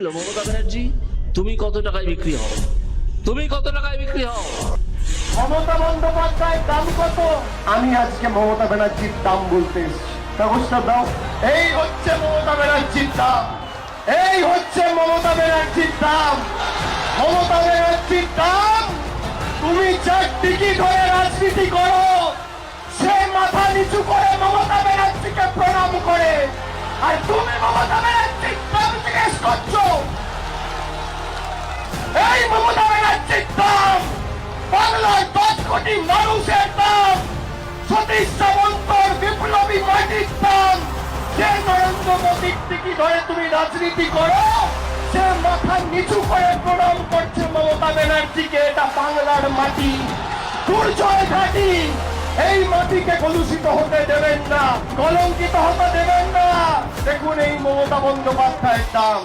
মমতা ব্যানার্জি, তুমি কত টাকায় বিক্রি হও? তুমি কত টাকায় বিক্রি হও? মমতা বন্দ্যোপাধ্যায়ের দাম কত? আমি আজকে মমতা ব্যানার্জির দাম বলতে এসেছি। ব্যবস্থা দাও। এই হচ্ছে মমতা ব্যানার্জির দাম। এই হচ্ছে মমতা ব্যানার্জির দাম। মমতা ব্যানার্জির দাম। তুমি চারদিকে ধরে রাজনীতি করো, সে মাথা নিচু করে মমতা ব্যানার্জিকে প্রণাম করে, আর তুমি মমতা ব্যানার্জির দাম জিজ্ঞেস করছো। এই মমতা ব্যানার্জির দাম বাংলার 10 কোটি মানুষের দাম, সতীশ সামন্তর বিপ্লবী মাটির দাম। যে নরেন্দ্র মোদীর দিকে ধরে তুমি রাজনীতি করো, সে মাথা নিচু করে প্রণাম করছে মমতা ব্যানার্জিকে। এটা বাংলার মাটি, দুর্জয় ঘাটি। এই মাটিকে কলুষিত হতে দেবেন না, কলঙ্কিত হতে দেবেন না। দেখুন এই মমতা বন্দ্যোপাধ্যায়ের দাম।